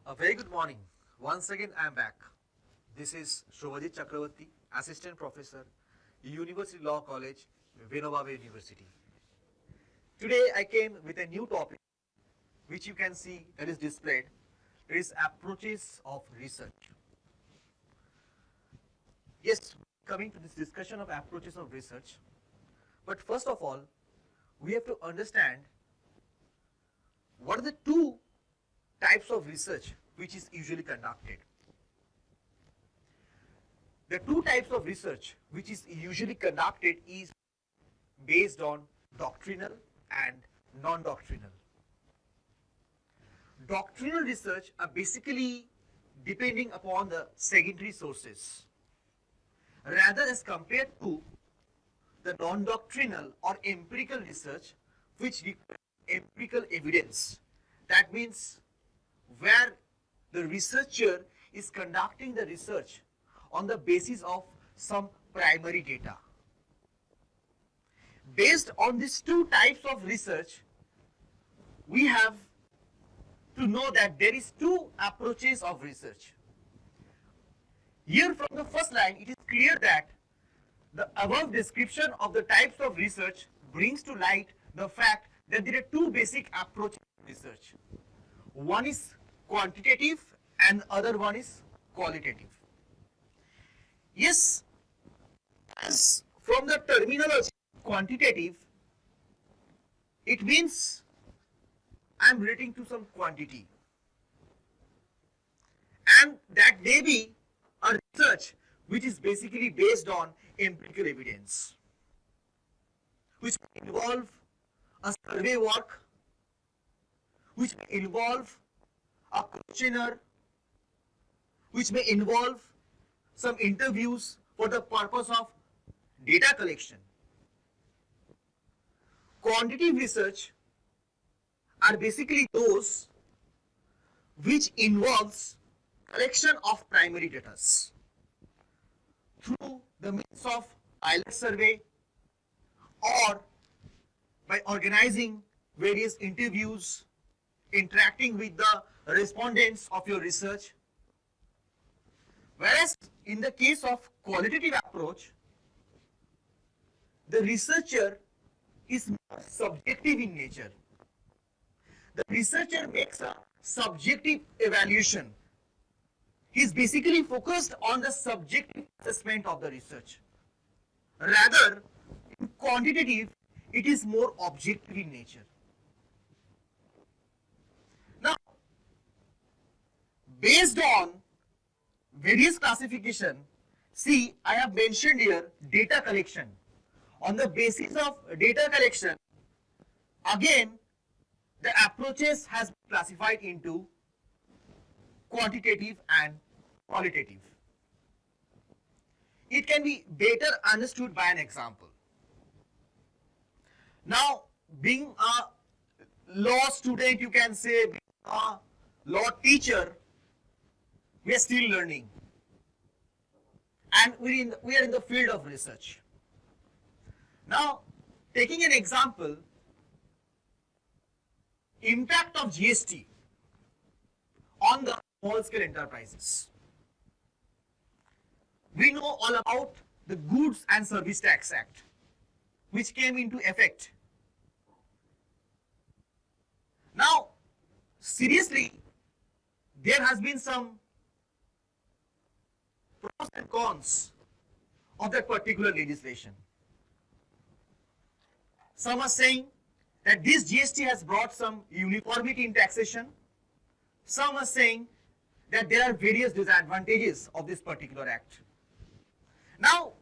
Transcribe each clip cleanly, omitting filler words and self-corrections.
A very good morning. Once again, I am back. This is Subhajit Chakraborty, Assistant Professor, University Law College, Vinoba University. Today, I came with a new topic, which you can see that is displayed. It is approaches of research. Yes, coming to this discussion of approaches of research. But first of all, we have to understand what are the two types of research which is usually conducted. The two types of research which is usually conducted is based on doctrinal and non-doctrinal. Doctrinal research are basically depending upon the secondary sources, rather as compared to the non-doctrinal or empirical research which requires empirical evidence. That means where the researcher is conducting the research on the basis of some primary data. Based on these two types of research, we have to know that there is two approaches of research. Here from the first line, it is clear that the above description of the types of research brings to light the fact that there are two basic approaches to research. One is quantitative and other one is qualitative. Yes, as from the terminology quantitative, it means I am relating to some quantity, and that may be a research which is basically based on empirical evidence, which may involve a survey work, which may involve a questionnaire, which may involve some interviews for the purpose of data collection. Quantitative research are basically those which involves collection of primary data through the means of pilot survey or by organizing various interviews, interacting with the respondents of your research. Whereas in the case of qualitative approach, the researcher is more subjective in nature. The researcher makes a subjective evaluation. He is basically focused on the subjective assessment of the research. Rather, in quantitative, it is more objective in nature. Now, based on various classification, see, I have mentioned here data collection. On the basis of data collection, again, the approaches has been classified into quantitative and qualitative. It can be better understood by an example. Now, being a law student, you can say, being a law teacher, we are still learning, and we are in the field of research. Now, taking an example, impact of GST on the small scale enterprises. We know all about the Goods and Service Tax Act, which came into effect. Now, seriously, there has been some pros and cons of that particular legislation. Some are saying that this GST has brought some uniformity in taxation. Some are saying that there are various disadvantages of this particular act. Now,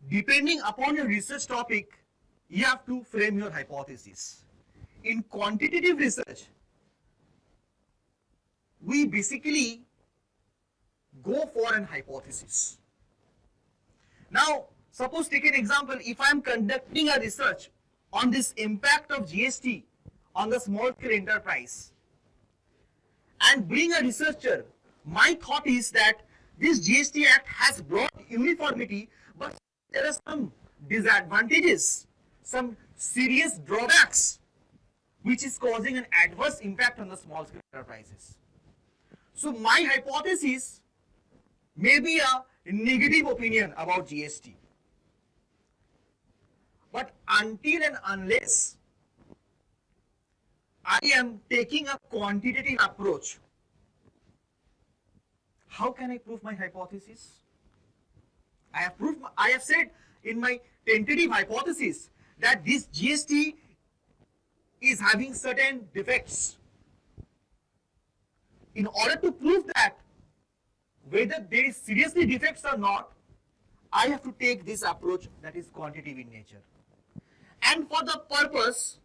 depending upon your research topic, you have to frame your hypothesis. In quantitative research, we basically go for an hypothesis. Now, suppose take an example, if I am conducting a research on this impact of GST on the small scale enterprise, and being a researcher, my thought is that this GST Act has brought uniformity, but there are some disadvantages, some serious drawbacks, which is causing an adverse impact on the small scale enterprises. So my hypothesis may be a negative opinion about GST. But until and unless I am taking a quantitative approach, how can I prove my hypothesis? I have said in my tentative hypothesis that this GST is having certain defects. In order to prove that, whether there is seriously defects or not, I have to take this approach that is quantitative in nature. And for the purpose,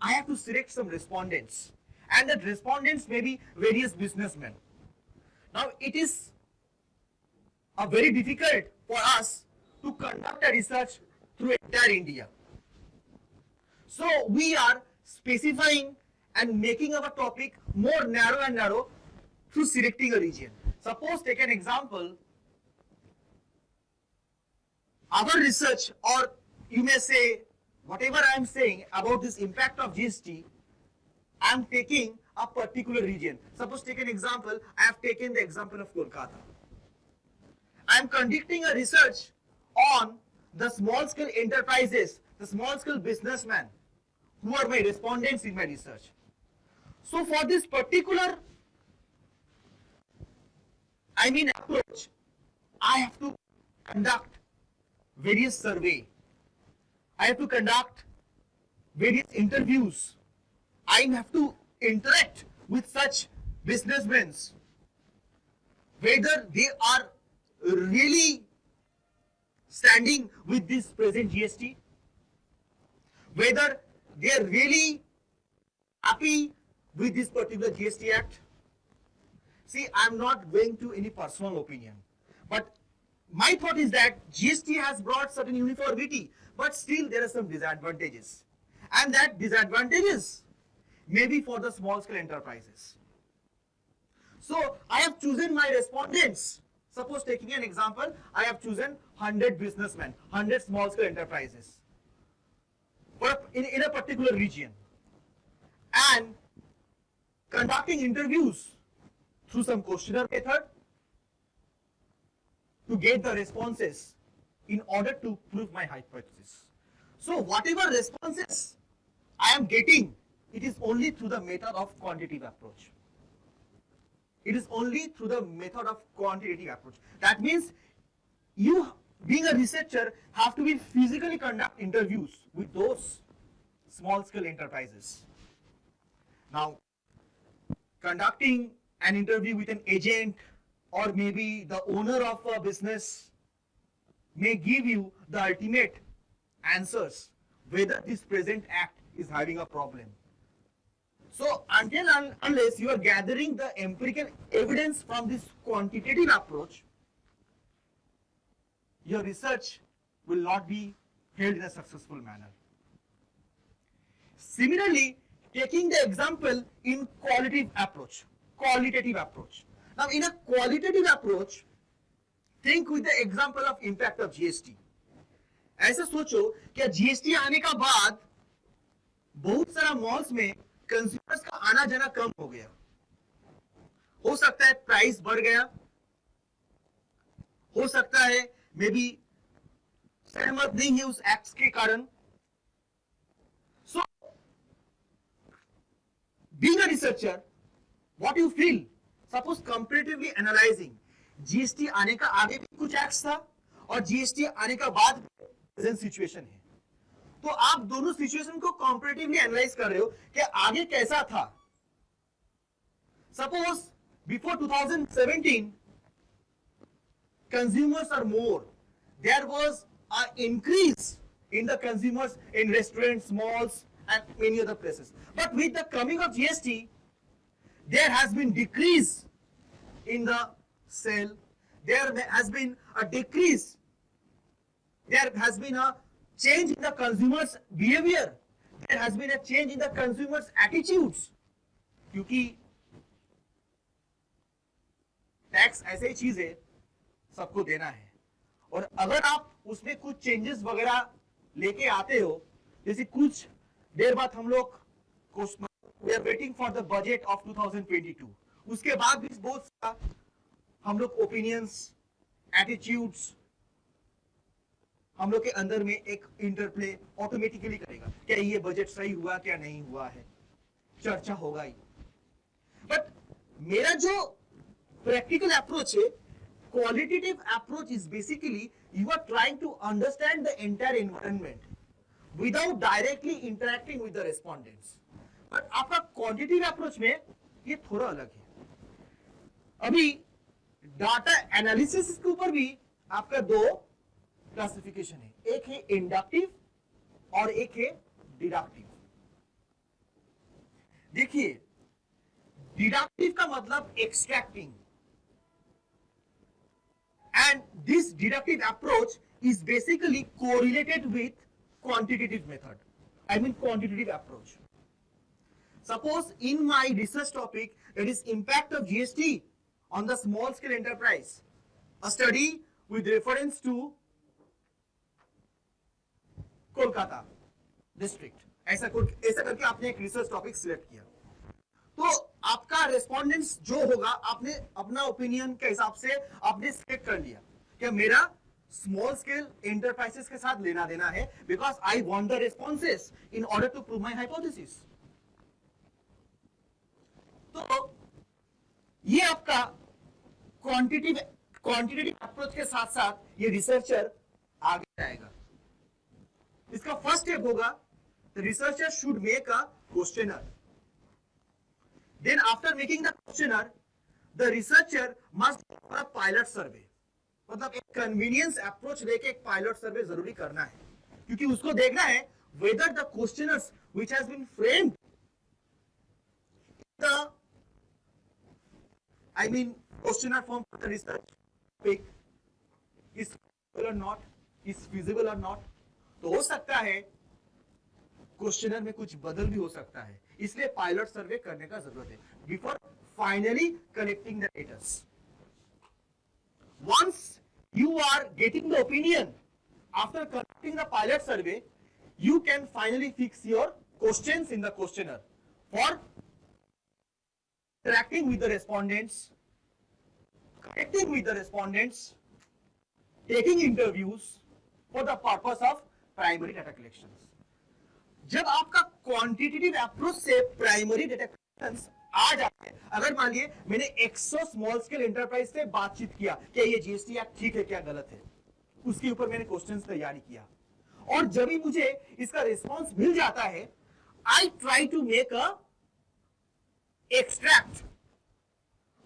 I have to select some respondents. And that respondents may be various businessmen. Now, it is very difficult for us to conduct a research through entire India. So, we are specifying and making our topic more narrow and narrow through selecting a region. Suppose, take an example, our research, or you may say, whatever I am saying about this impact of GST, I am taking a particular region. Suppose, take an example, I have taken the example of Kolkata. I am conducting a research on the small scale enterprises, the small scale businessmen, who are my respondents in my research. So, for this particular approach, I have to conduct various survey. I have to conduct various interviews. I have to interact with such businessmen, whether they are really standing with this present GST, whether they are really happy with this particular GST Act. See, I am not going to any personal opinion, but my thought is that GST has brought certain uniformity, but still there are some disadvantages, and that disadvantages may be for the small scale enterprises. So I have chosen my respondents. Suppose, taking an example, I have chosen 100 businessmen, 100 small scale enterprises in a particular region, and conducting interviews through some questionnaire method to get the responses in order to prove my hypothesis. So whatever responses I am getting, it is only through the method of quantitative approach. It is only through the method of quantitative approach. That means you, being a researcher, have to be physically conduct interviews with those small scale enterprises. Now, conducting an interview with an agent or maybe the owner of a business may give you the ultimate answers whether this present act is having a problem. So until and unless you are gathering the empirical evidence from this quantitative approach, your research will not be held in a successful manner. Similarly, taking the example in qualitative approach. Now, in a qualitative approach, think with the example of impact of GST. ऐसा सोचो कि GST आने का बाद बहुत सारा malls में consumers का आना जाना कम हो गया. हो सकता है प्राइस बढ़ गया, हो सकता है मे बी सहमत नहीं है उस एक्ट के कारण. So, being a researcher, what you feel? Suppose comparatively analyzing, GST आने का आगे भी कुछ एक्ट्स था और GST आने का बाद प्रेजेंट सिचुएशन है. तो आप दोनों सिचुएशन को कंपैरेटिवली एनालाइज कर रहे हो कि आगे कैसा था. Suppose before 2017 consumers are more. There was an increase in the consumers in restaurants, malls, and many other places. But with the coming of GST, there has been decrease in the sale. There has been a decrease. There has been a change in the consumer's behavior. There has been a change in the consumer's attitudes. क्योंकि tax ऐसे ही चीज है, सबको देना है, और अगर आप उसमें कुछ चेंजेस वगैरह लेके आते हो, जैसे कुछ देर बाद हम लोग we are waiting for the budget of 2022. उसके बाद भी बहुत सारा हम लोग ओपिनियंस, एटीट्यूड्स हम लोग के अंदर में एक इंटरप्ले ऑटोमेटिकली करेगा. क्या ये बजट सही हुआ, क्या नहीं हुआ है, चर्चा होगा ही. बट मेरा जो प्रैक्टिकल अप्रोच है, qualitative approach is basically you are trying to understand the entire environment without directly interacting with the respondents. But आपका quantitative approach में ये थोड़ा अलग है. अभी डाटा एनालिसिस के ऊपर भी आपका दो क्लासिफिकेशन है, एक है इंडक्टिव और एक है डिडक्टिव. देखिए, डिडक्टिव का मतलब extracting. And this deductive approach is basically correlated with quantitative method. I mean quantitative approach. Suppose in my research topic, it is impact of GST on the small scale enterprise. A study with reference to Kolkata district. ऐसा करके आपने एक research topic select किया. तो आपका respondents जो होगा, आपने अपना ओपिनियन के हिसाब से आपने सेलेक्ट कर लिया कि मेरा स्मॉल स्केल एंटरप्राइजेस के साथ लेना देना है, because I want the responses in order to prove my hypothesis. तो ये आपका क्वांटिटेटिव अप्रोच के साथ साथ ये रिसर्चर आगे जाएगा. इसका फर्स्ट स्टेप होगा, the researcher should make a questionnaire. Then after making the questionnaire, the researcher must do a pilot survey. मतलब एक कन्वीनियंस अप्रोच लेके एक पायलट सर्वे जरूरी करना है, क्योंकि उसको देखना है whether the questionnaires which has been framed the questionnaire form for the research topic is feasible or not, is feasible or not. तो हो सकता है क्वेश्चनर में कुछ बदल भी हो सकता है, इसलिए पायलट सर्वे करने का जरूरत है before finally collecting the data. Once you are getting the opinion after collecting the pilot survey, you can finally fix your questions in the questionnaire for interacting with the respondents, connecting with the respondents, taking interviews for the purpose of primary data collections. जब आपका quantitative approach से primary data collections आ जाते हैं, अगर मान लिए मैंने 100 small scale enterprise से बातचीत किया कि ये जीएसटी एक्ट ठीक है क्या गलत है, उसके ऊपर मैंने क्वेश्चंस तैयारी किया, और जब भी मुझे इसका रिस्पांस मिल जाता है, I try to make a extract,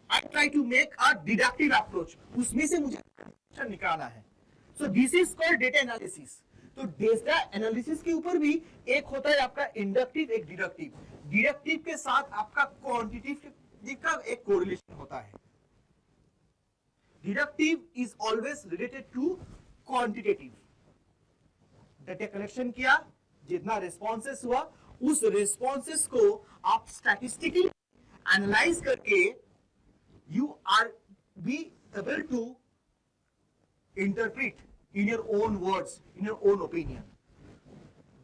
I try to make a deductive approach, उसमें से मुझे निकालना है. So this is called data analysis. तो डेटा एनालिसिस के ऊपर भी एक होता है आपका इंडक्टिव, एक डिडक्टिव. डिडक्टिव के साथ आपका क्वांटिटेटिव का एक कोरिलेशन होता है. Deductive is always related to quantitative. Data collection किया, जितना रिस्पॉन्सेस हुआ, उस रिस्पॉन्सेस को आप स्टैटिस्टिकली एनालाइज करके you are be able to interpret in your own words, in your own opinion.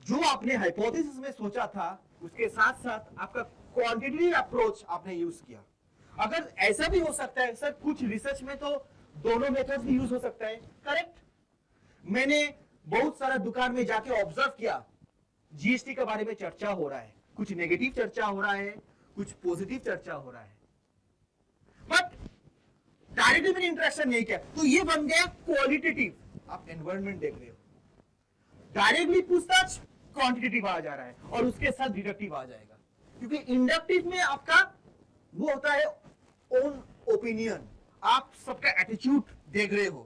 जो आपने हाइपोथेसिस में सोचा था, उसके साथ साथ आपका क्वांटिटेटिव अप्रोच आपने यूज किया. अगर ऐसा भी हो सकता है सर, कुछ रिसर्च में तो दोनों मेथड्स भी यूज हो सकता है, करेक्ट. मैंने बहुत सारा दुकान में जाके ऑब्जर्व किया, जीएसटी के बारे में चर्चा हो रहा है, कुछ नेगेटिव चर्चा हो रहा है, कुछ पॉजिटिव चर्चा हो रहा है, बट डायरेक्टली मैंने इंटरेक्शन नहीं किया, तो ये बन गया क्वालिटेटिव. आप एनवायरनमेंट देख रहे हो, डायरेक्टली पूछताछ क्वांटिटेटिव आ जा रहा है और उसके साथ डिडक्टिव आ जाएगा, क्योंकि इंडक्टिव में आपका वो होता है ओन ओपिनियन. आप सबका एटीट्यूड देख रहे हो,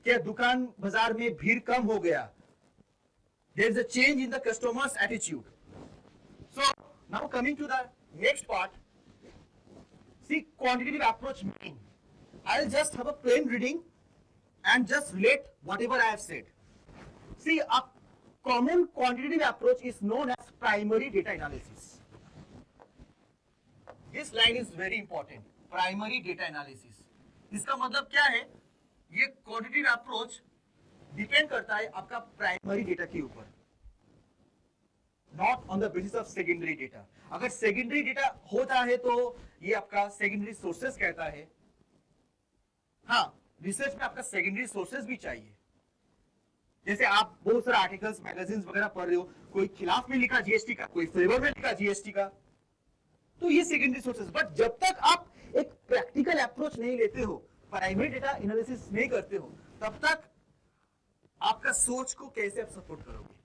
क्या दुकान बाजार में भीड़ कम हो गया, there is a change in the customers attitude. So now coming to the next part, see quantitative approach mean. I'll just have a plain reading and just relate whatever I have said. See, a common quantitative approach is known as primary data analysis. This line is very important. Primary data analysis. इसका मतलब क्या है? ये quantitative approach depend करता है आपका primary data के ऊपर. Not on the basis of secondary data. अगर सेकेंडरी डेटा होता है तो ये आपका सेकेंडरी सोर्सेस कहता है। हाँ, रिसर्च में आपका सेकेंडरी सोर्सेस भी चाहिए। जैसे आप बहुत सारे आर्टिकल्स मैगजीन्स वगैरह पढ़ रहे हो, कोई खिलाफ में लिखा जीएसटी का, कोई फेवर में लिखा जीएसटी का, तो ये सेकेंडरी सोर्सेस। बट जब तक आप एक प्रैक्टिकल अप्रोच नहीं लेते हो, प्राइमरी डेटा एनालिसिस नहीं करते हो, तब तक आपका सोच को कैसे आप सपोर्ट करोगे?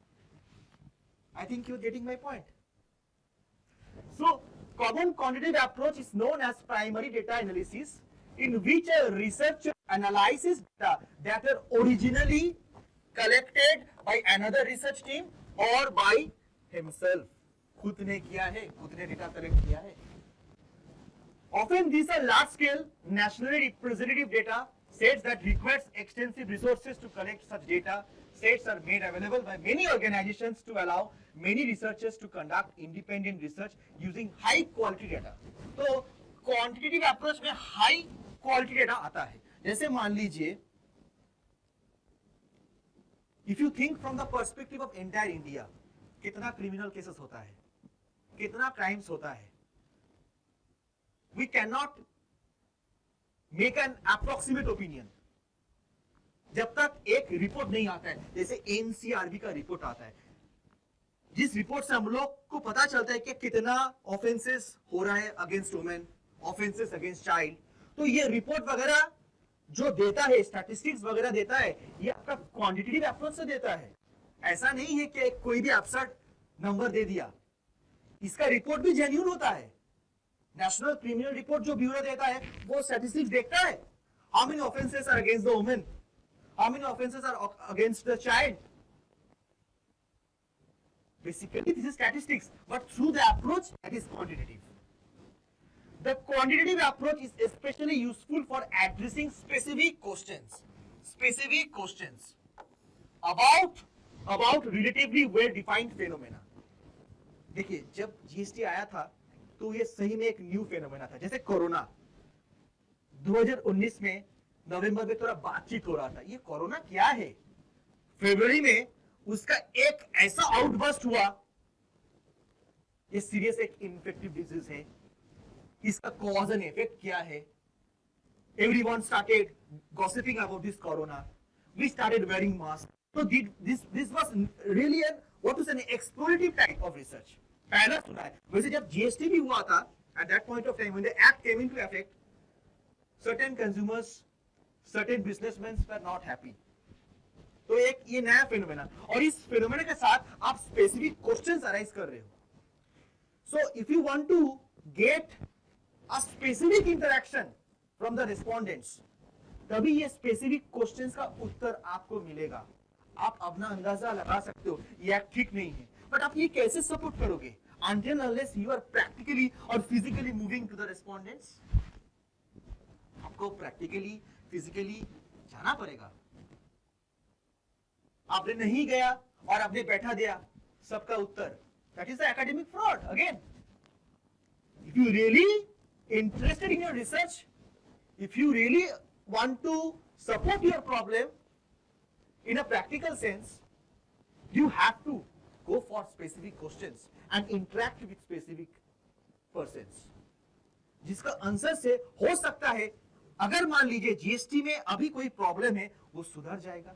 I think you are getting my point. So common quantitative approach is known as primary data analysis, in which a researcher analyzes data that are originally collected by another research team or by himself. खुद ने किया है, खुद ने data collect किया है। Often these are large scale nationally representative data sets that requires extensive resources to collect such data. Sets are made available by many organizations to allow many researchers to conduct independent research using high quality data. तो quantitative approach में high quality data आता है। जैसे मान लीजिए, if you think from the perspective of entire India, कितना criminal cases होता है, कितना क्राइम्स होता है, we can not make an approximate opinion जब तक एक रिपोर्ट नहीं आता है। जैसे एनसीआरबी का रिपोर्ट आता है, जिस रिपोर्ट से हम लोग को पता चलता है कि कितना ऑफेंसेस हो रहा है against women, offences against child. तो ये रिपोर्ट वगैरह जो देता है, स्टैटिस्टिक्स वगैरह देता है, ये आपका क्वांटिटेटिव अप्रोच से देता है। ऐसा नहीं है कि कोई भी एब्सर्ड नंबर दे दिया, इसका रिपोर्ट भी जेन्युइन होता है। नेशनल क्रिमिनल रिपोर्ट जो ब्यूरो देता है, वो स्टैटिस्टिक्स देखता है, how many offences are against the women, how many offences are against the child. Basically, this is statistics, but through the approach that is quantitative. The quantitative approach is especially useful for addressing specific questions about relatively well-defined phenomena. देखिए, जब GST आया था तो ये सही में एक new phenomena था। जैसे कोरोना 2019 में नवंबर में थोड़ा बातचीत हो रहा था, ये कोरोना क्या है। फरवरी में उसका एक ऐसा आउटबर्स्ट हुआ, ये सीरियस एक इन्फेक्टिव डिजीज है, इसका कॉज एंड इफेक्ट क्या है। Everyone started gossiping about this corona, we started wearing mask. तो this was really an what is an explorative type of research. पहला सुना है। वैसे जब जीएसटी भी हुआ था, at that point of time when the act came into effect, certain consumers, certain businessmen were not happy. तो एक ये नया फिनोमेना, और इस फिनोमेना के साथ आप स्पेसिफिक क्वेश्चंस अराइज कर रहे हो। So if you want to get a specific interaction from the respondents, तभी ये स्पेसिफिक क्वेश्चंस का उत्तर आपको मिलेगा। आप अपना अंदाजा लगा सकते हो ये ठीक नहीं है, बट आप ये कैसे सपोर्ट करोगे until unless you are practically or physically moving to the respondents? आपको practically, physically जाना पड़ेगा। आपने नहीं गया और आपने बैठा दिया सबका उत्तर, that is the academic fraud again. If you really interested in your research, if you really want to support your problem in a practical sense, you have to go for specific questions and interact with specific persons, जिसका answer से हो सकता है अगर मान लीजिए GST में अभी कोई प्रॉब्लम है वो सुधर जाएगा।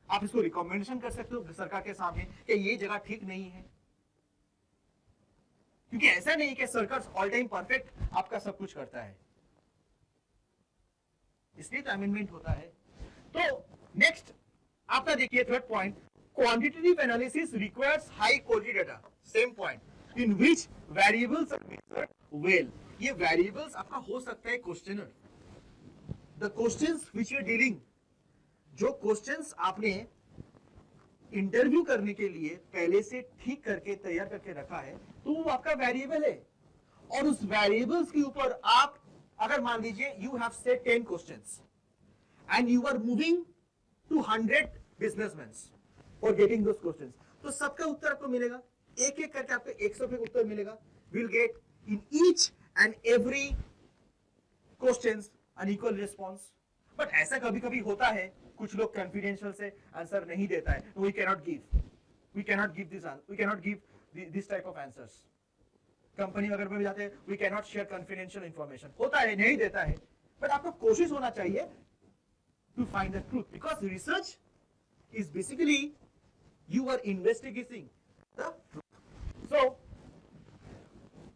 आप इसको रिकमेंडेशन कर सकते हो सरकार के सामने कि ये जगह ठीक नहीं है, क्योंकि ऐसा नहीं कि सरकार ऑल टाइम परफेक्ट आपका सब कुछ करता है, इसलिए तो अमेंडमेंट होता है। तो नेक्स्ट आपका देखिए third point, quantitative analysis requires high quality data, same point, in which variables are measured well. ये variables आपका हो सकता है questionnaire, the questions which you are dealing, जो questions आपने इंटरव्यू करने के लिए पहले से ठीक करके तैयार करके रखा है, तो वो आपका वेरिएबल है। और उस वेरिएबल्स के ऊपर आप अगर मान लीजिए you have set 10 questions and you are moving to 100 businessmen for getting those questions, तो सबका उत्तर आपको मिलेगा, एक एक करके आपको 100 पे उत्तर मिलेगा। We'll get in each and every questions an equal response. But ऐसा कभी कभी होता है, कुछ लोग कॉन्फिडेंशियल से आंसर नहीं देता है, we cannot give, we cannot give this type of answers. Company अगर में भी जाते हैं, we cannot share confidential information. होता है, नहीं देता है, but आपको कोशिश होना चाहिए to find the truth, because research is basically you are investigating the truth. So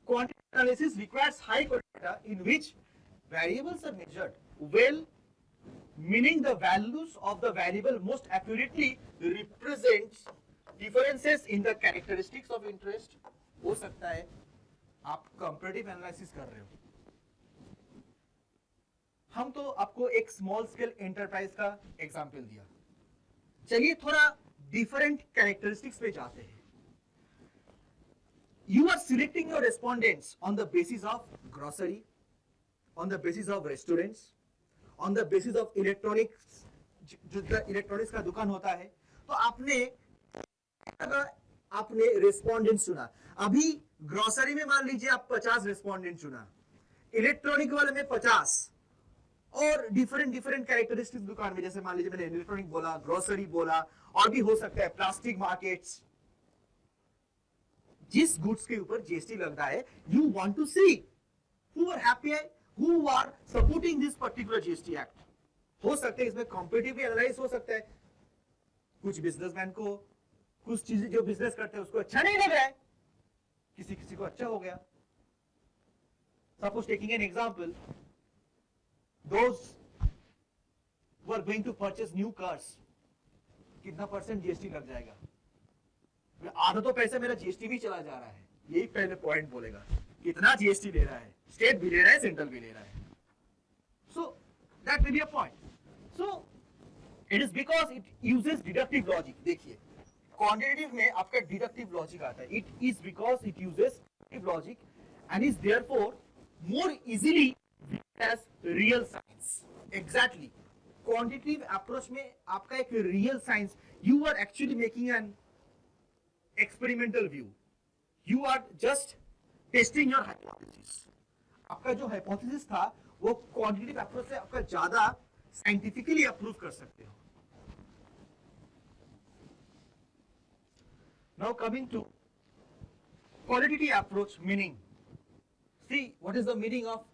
quantitative analysis requires high quality data in which variables are measured well, meaning the values of the variable most accurately represents differences in the characteristics of interest. हो सकता है आप comparative analysis कर रहे हो, हम तो आपको एक स्मॉल स्केल एंटरप्राइज का एग्जांपल दिया, चलिए थोड़ा डिफरेंट कैरेक्टरिस्टिक्स पे जाते हैं. You are selecting your respondents on the basis of grocery, on the basis of restaurants, on the basis of electronics. जो इलेक्ट्रॉनिक्स का दुकान होता है, तो आपने रेस्पोंडेंट चुना. अभी ग्रोसरी में मान लीजिए आप 50 रेस्पोंडेंट चुना, इलेक्ट्रॉनिक वाले में 50, और डिफरेंट कैरेक्टरिस्टिक्स दुकान में, जैसे मान लीजिए मैंने इलेक्ट्रॉनिक बोला, ग्रोसरी बोला, और भी हो सकता है प्लास्टिक मार्केट्स. जिस गुड्स के ऊपर जीएसटी लग रहा है, you want to see who are happy, who are supporting this particular GST act. हो सकता है इसमें कॉम्पिटिटिव एनालिसिस हो सकता है, कुछ बिजनेसमैन को कुछ चीजें जो बिजनेस करते हैं उसको अच्छा नहीं लग रहा है, किसी को अच्छा हो गया. Suppose taking an example, those who are going to purchase new cars, कितना परसेंट जीएसटी लग जाएगा? आधा तो पैसा मेरा जीएसटी भी चला जा रहा है, यही पहले पॉइंट बोलेगा. कितना जीएसटी ले रहा है, स्टेट भी ले रहा है, सेंट्रल भी ले रहा है. So that will be a point. So it is because it uses deductive logic. देखिए क्वांटिटेटिव में आपका डिडक्टिव लॉजिक आता है. It is because it uses deductive logic and is therefore more easily as real science. Exactly quantitative approach में आपका एक real science, you are actually making an experimental view, you are just testing your hypothesis. आपका जो hypothesis था वो quantitative approach से आपका ज्यादा साइंटिफिकली अप्रूव कर सकते हो. Now coming to qualitative approach meaning. See what is the meaning of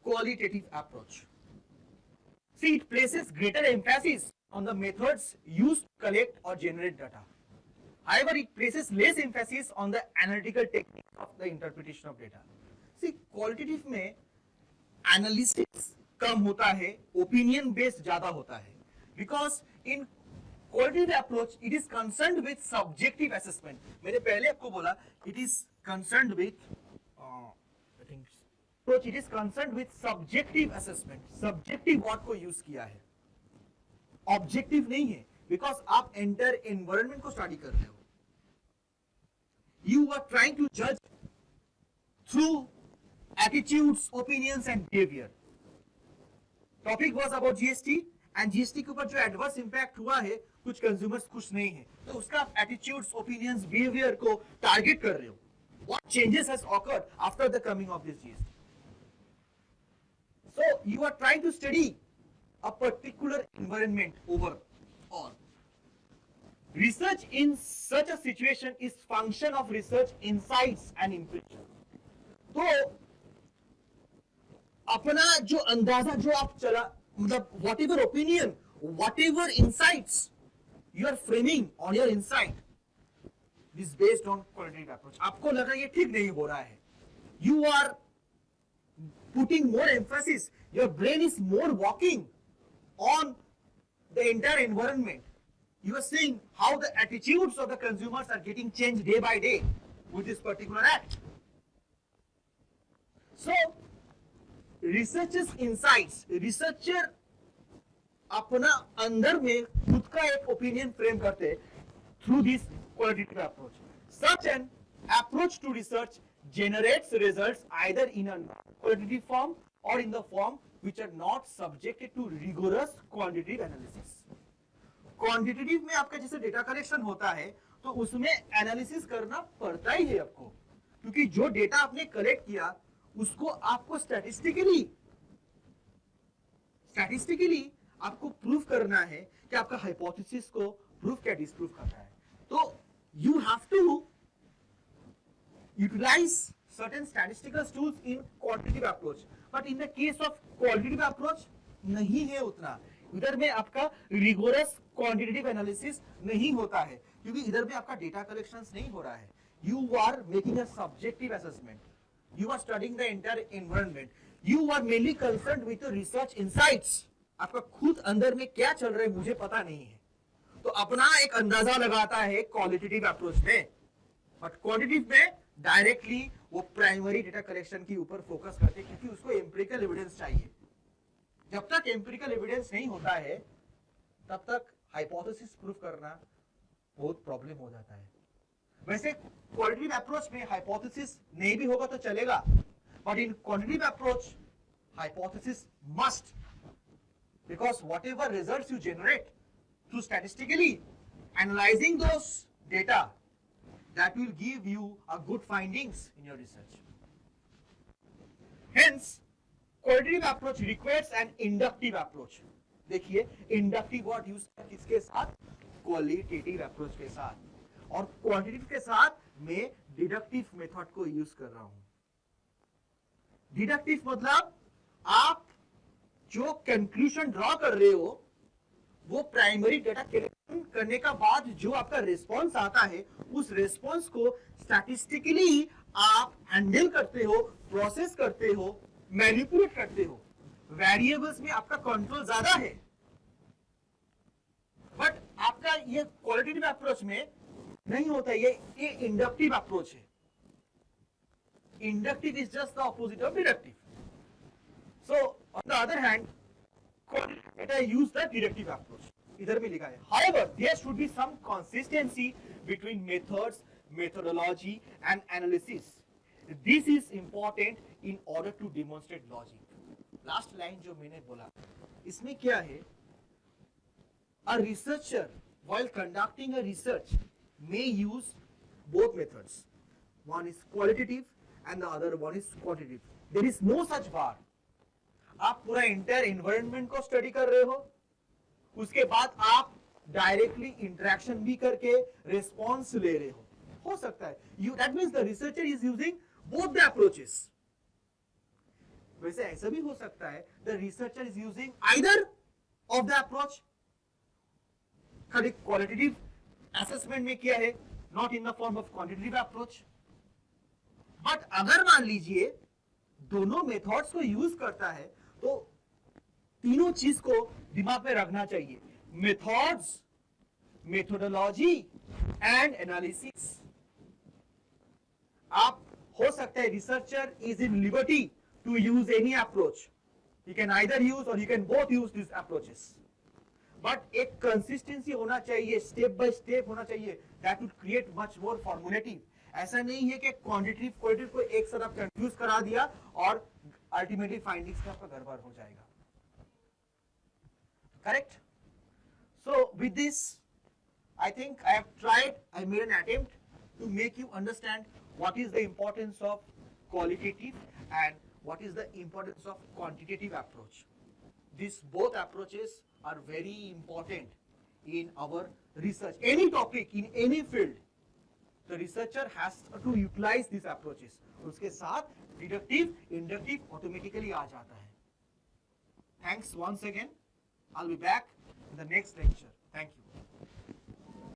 qualitative approach. See, it places greater emphasis on the methods used to collect or generate data. However, it places less emphasis on the analytical techniques of the interpretation of data. See, qualitative में analysis कम होता है, opinion based ज़्यादा होता है. Because in qualitative approach, it is concerned with subjective assessment. मैंने पहले आपको बोला, it is concerned with approach, it is concerned with subjective assessment. Subjective word को यूज किया है, ऑब्जेक्टिव नहीं है, बिकॉज आप एंटर एनवायरनमेंट को स्टडी कर रहे हो. यू आर ट्राइंग टू जज through attitudes, opinions and behaviour. Topic was about GST and GST के ऊपर जो एडवर्स इंपैक्ट हुआ है, कुछ कंज्यूमर्स खुश नहीं है, तो उसका आप एटीट्यूड्स, ओपिनियंस, बिहेवियर को टारगेट कर रहे हो. What changes has occurred after the coming of this GST? So you are trying to study a particular environment overall. Research in such a situation is function of research insights and impression. तो अपना जो अंदाजा जो आप चला, मतलब whatever opinion, whatever insights you are framing on your insight is based on qualitative approach. आपको लग रहा है ये ठीक नहीं हो रहा है, you are putting more emphasis, your brain is more working on the entire environment. You are seeing how the attitudes of the consumers are getting changed day by day with this particular act. So researchers insights, researcher अपना अंदर में खुद का एक opinion frame करते हैं through this qualitative approach. Such an approach to research generates results either in a qualitative form or in the form which are not subjected to rigorous quantitative analysis. Quantitative में आपका जैसे data collection होता है तो उसमें analysis करना पड़ता ही है आपको, क्योंकि जो डेटा आपने कलेक्ट किया उसको आपको स्टैटिस्टिकली आपको प्रूफ करना है कि आपका हाइपोथेसिस को प्रूफ क्या डिस्प्रूव करना है. तो you have to utilize certain statistical tools in quantitative approach, but in the case of qualitative approach नहीं है उतना. इधर में आपका rigorous quantitative analysis नहीं होता है, क्योंकि इधर में आपका data collections नहीं हो रहा है. You are making a subjective assessment. You are studying the entire environment. You are mainly concerned with the research insights. आपका खुद अंदर में क्या चल रहा है मुझे पता नहीं है, तो अपना एक अंदाजा लगाता है क्वालिटेटिव अप्रोच में, बट क्वांटिटेटिव में डायरेक्टली वो प्राइमरी डेटा कलेक्शन के ऊपर फोकस करते हैं, क्योंकि उसको एम्पिरिकल एविडेंस चाहिए. जब तक एम्पिरिकल एविडेंस नहीं होता है तब तक हाइपोथेसिस प्रूव करना बहुत प्रॉब्लम हो जाता है. वैसे क्वालिटेटिव अप्रोच में हाइपोथेसिस नहीं भी होगा तो चलेगा, but in quantitative approach hypothesis must, because whatever results you generate through statistically analyzing those data, that will give you a good findings in your research. Hence, qualitative approach requires an inductive approach. देखिए inductive word use किसके साथ? Qualitative approach के साथ, और quantitative के साथ मैं deductive method को use कर रहा हूं. Deductive मतलब आप जो कंक्लूजन ड्रॉ कर रहे हो वो प्राइमरी डेटा कलेक्शन करने का बाद जो आपका रिस्पांस आता है उस रिस्पांस को स्टैटिस्टिकली आप हैंडल करते हो, प्रोसेस करते हो, मैनिपुलेट करते हो. वेरिएबल्स में आपका कंट्रोल ज्यादा है, बट आपका ये क्वालिटेटिव अप्रोच में नहीं होता. ये इंडक्टिव अप्रोच है. Inductive is just the opposite of deductive. So on the other hand, I use the deductive approach. इधर में लिखा है. However, there should be some consistency between methods, methodology, and analysis. This is important in order to demonstrate logic. Last line जो मैंने बोला, इसमें क्या है? A researcher, while conducting a research, may use both methods. One is qualitative and the other one is quantitative. There is no such bar. आप पूरा entire environment को study कर रहे हो, उसके बाद आप डायरेक्टली इंटरेक्शन भी करके रिस्पॉन्स ले रहे हो सकता है. That means the researcher is using both the approaches. वैसे ऐसा भी हो सकता है the researcher is using either of the approach. खाली क्वालिटेटिव असेसमेंट में किया है, not in the form of quantitative approach. But अगर मान लीजिए दोनों मेथड्स को यूज करता है तो तीनों चीज को दिमाग में रखना चाहिए. Methods, methodology and analysis. आप हो सकता है researcher is in liberty to use any approach. He can either use और he can both use this approaches, but एक कंसिस्टेंसी होना चाहिए, स्टेप बाय स्टेप होना चाहिए. That would create much more formulative. ऐसा नहीं है कि क्वांटिटेटिव क्वालिटेटिव को एक साथ आप कंफ्यूज करा दिया और अल्टीमेटली फाइंडिंग्स में आपका गड़बड़ हो जाएगा. Correct? So with this I think I have tried, I made an attempt to make you understand what is the importance of qualitative and what is the importance of quantitative approach. These both approaches are very important in our research. Any topic in any field, the researcher has to utilize these approaches. उसके साथ deductive, inductive automatically आ जाता है. Thanks once again. I'll be back in the next lecture. Thank you.